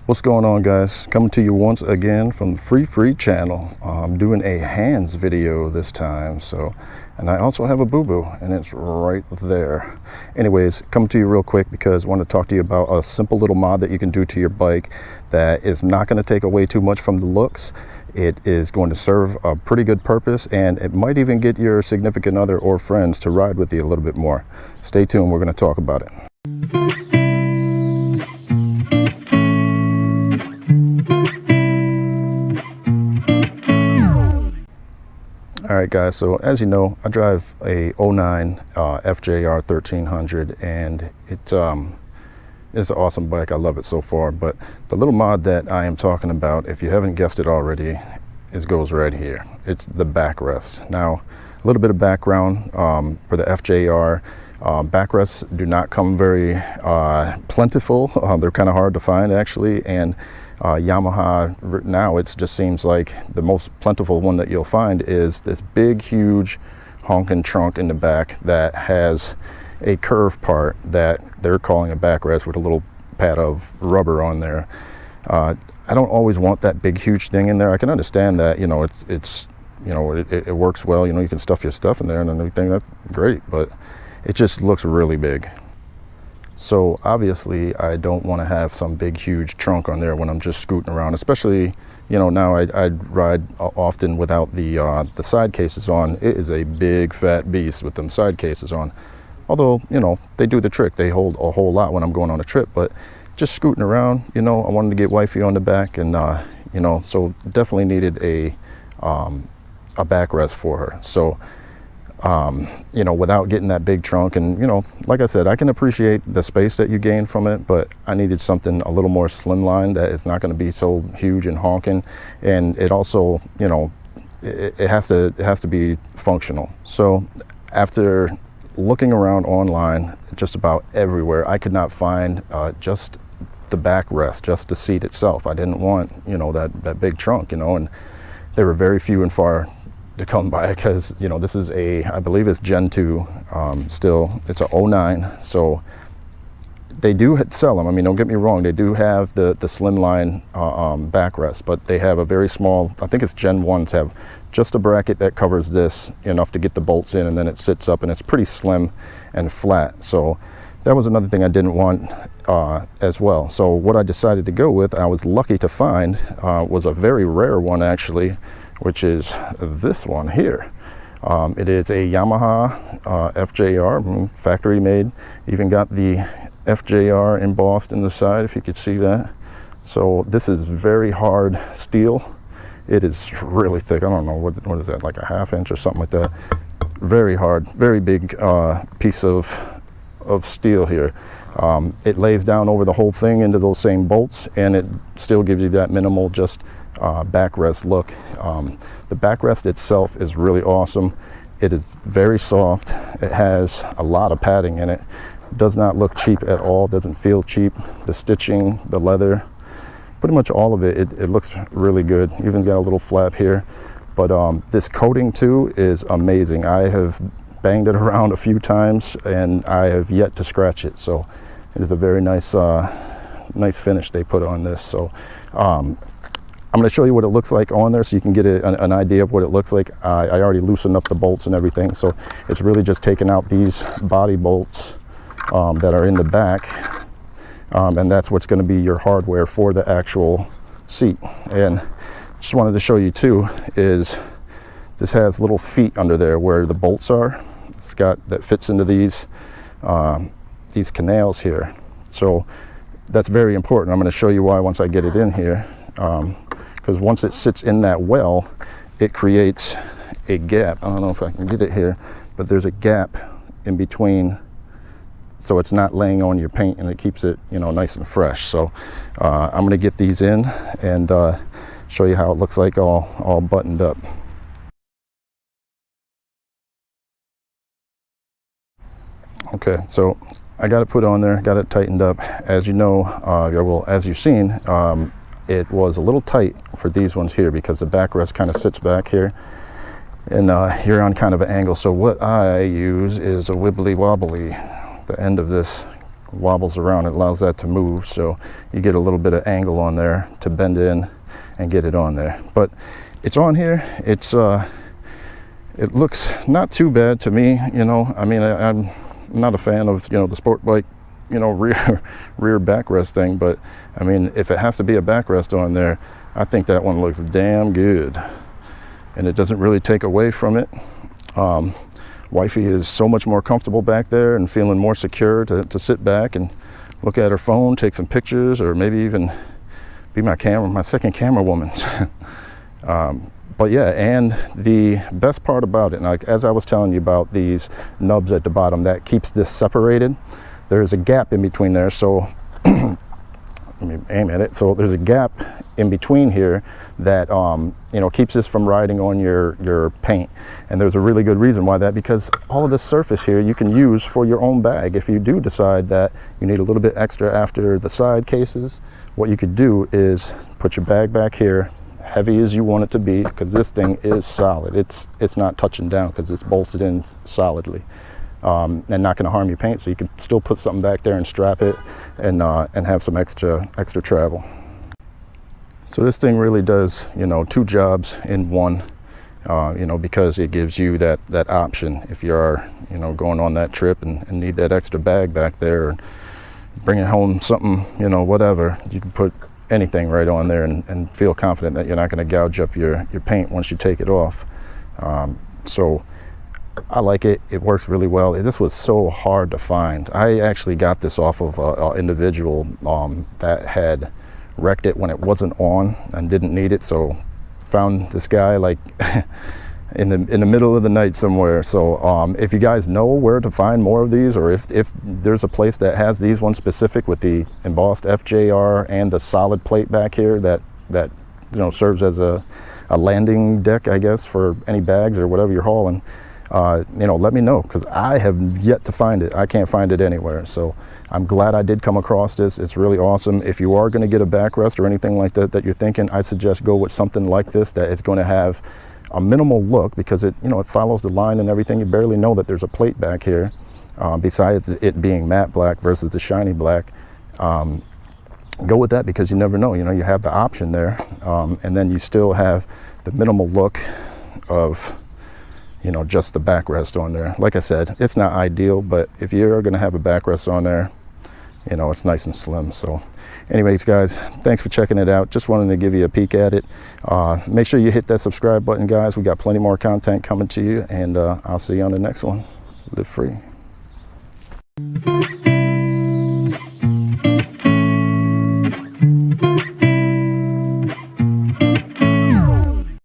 What's going on, guys? Coming to you once again from the free channel. I'm doing a hands video this time, and I also have a boo-boo and it's right there. Anyways, coming to you real quick because I want to talk to you about a simple little mod that you can do to your bike that is not going to take away too much from the looks. It is going to serve a pretty good purpose, and it might even get your significant other or friends to ride with you a little bit more. Stay tuned, we're going to talk about it. Alright guys, so as you know, I drive a 09 FJR1300, and it's an awesome bike. I love it so far, but the little mod that I am talking about, if you haven't guessed it already, goes right here. It's the backrest. Now, a little bit of background for the FJR. Backrests do not come very plentiful. They're kind of hard to find actually, and Yamaha now, it just seems like the most plentiful one that you'll find is this big huge honking trunk in the back that has a curved part that they're calling a backrest with a little pad of rubber on there. I don't always want that big huge thing in there. I can understand that, you know, it's you know, it works well, you know, you can stuff your stuff in there and everything, that's great, but it just looks really big. So obviously I don't want to have some big huge trunk on there when I'm just scooting around, especially, you know, now I ride often without the side cases on. It is a big fat beast with them side cases on, although, you know, they do the trick. They hold a whole lot when I'm going on a trip, but just scooting around, you know, I wanted to get wifey on the back, and you know, so definitely needed a backrest for her. So you know, without getting that big trunk, and you know, like I said, I can appreciate the space that you gain from it, but I needed something a little more slimline that is not going to be so huge and honking, and it also, you know, it has to be functional. So after looking around online just about everywhere, I could not find just the backrest, just the seat itself. I didn't want, you know, that big trunk, you know, and there were very few and far to come by, because, you know, this is I believe it's Gen 2 still. It's a 09, so they do sell them. I mean, don't get me wrong, they do have the slimline backrest, but they have a very small, I think it's Gen 1s, have just a bracket that covers this enough to get the bolts in, and then it sits up and it's pretty slim and flat. So that was another thing I didn't want as well. So what I decided to go with, I was lucky to find, was a very rare one actually, which is this one here. It is a Yamaha FJR, factory made. Even got the FJR embossed in the side, if you could see that. So this is very hard steel. It is really thick. I don't know, what is that, like a ½ inch or something like that. Very hard, very big piece of steel here. It lays down over the whole thing into those same bolts, and it still gives you that minimal just backrest look. The backrest itself is really awesome. It is very soft. It has a lot of padding in it. It does not look cheap at all. Doesn't feel cheap. The stitching, the leather, pretty much all of it, it looks really good. Even got a little flap here, but this coating too is amazing. I have banged it around a few times and I have yet to scratch it. So it is a very nice nice finish they put on this. So I'm going to show you what it looks like on there so you can get an idea of what it looks like. I already loosened up the bolts and everything, so it's really just taking out these body bolts that are in the back, and that's what's going to be your hardware for the actual seat. And just wanted to show you too, is this has little feet under there where the bolts are. It's got, that fits into these canals here. So that's very important. I'm going to show you why once I get it in here. Because once it sits in that well, it creates a gap. I don't know if I can get it here, but there's a gap in between, so it's not laying on your paint, and it keeps it, you know, nice and fresh. So I'm going to get these in and show you how it looks like all buttoned up. Okay, so I got it put on there, got it tightened up. As you know, well, as you've seen, it was a little tight for these ones here because the backrest kind of sits back here, and you're on kind of an angle. So what I use is a wibbly wobbly. The end of this wobbles around, it allows that to move, so you get a little bit of angle on there to bend in and get it on there. But it's on here. It's it looks not too bad to me, you know. I mean, I'm not a fan of, you know, the sport bike, you know, rear backrest thing, but I mean, if it has to be a backrest on there, I think that one looks damn good, and it doesn't really take away from it. Wifey is so much more comfortable back there and feeling more secure to sit back and look at her phone, take some pictures, or maybe even be my second camera woman. But yeah, and the best part about it, like as I was telling you about these nubs at the bottom that keeps this separated, there's a gap in between there. So let me aim at it. So there's a gap in between here that you know, keeps this from riding on your paint. And there's a really good reason why that, because all of this surface here you can use for your own bag. If you do decide that you need a little bit extra after the side cases, what you could do is put your bag back here, heavy as you want it to be, because this thing is solid. It's not touching down because it's bolted in solidly, and not going to harm your paint. So you can still put something back there and strap it, and have some extra travel. So this thing really does, you know, two jobs in one, you know, because it gives you that option if you are, you know, going on that trip and need that extra bag back there, and bringing home something, you know, whatever, you can put anything right on there and feel confident that you're not going to gouge up your paint once you take it off. So I like it. It works really well. This was so hard to find. I actually got this off of an individual that had wrecked it when it wasn't on and didn't need it. So found this guy like in the middle of the night somewhere. So if you guys know where to find more of these, or if there's a place that has these ones specific with the embossed FJR and the solid plate back here that you know, serves as a landing deck, I guess, for any bags or whatever you're hauling, you know, let me know, because I have yet to find it. I can't find it anywhere. So I'm glad I did come across this. It's really awesome. If you are going to get a backrest or anything like that you're thinking, I suggest go with something like this that is going to have a minimal look, because it, you know, it follows the line and everything. You barely know that there's a plate back here, besides it being matte black versus the shiny black. Go with that, because you never know, you know, you have the option there, and then you still have the minimal look of, you know, just the backrest on there. Like I said, it's not ideal, but if you're going to have a backrest on there, you know, it's nice and slim. So anyways, guys, thanks for checking it out. Just wanted to give you a peek at it. Make sure you hit that subscribe button, guys. We got plenty more content coming to you, and I'll see you on the next one. Live free.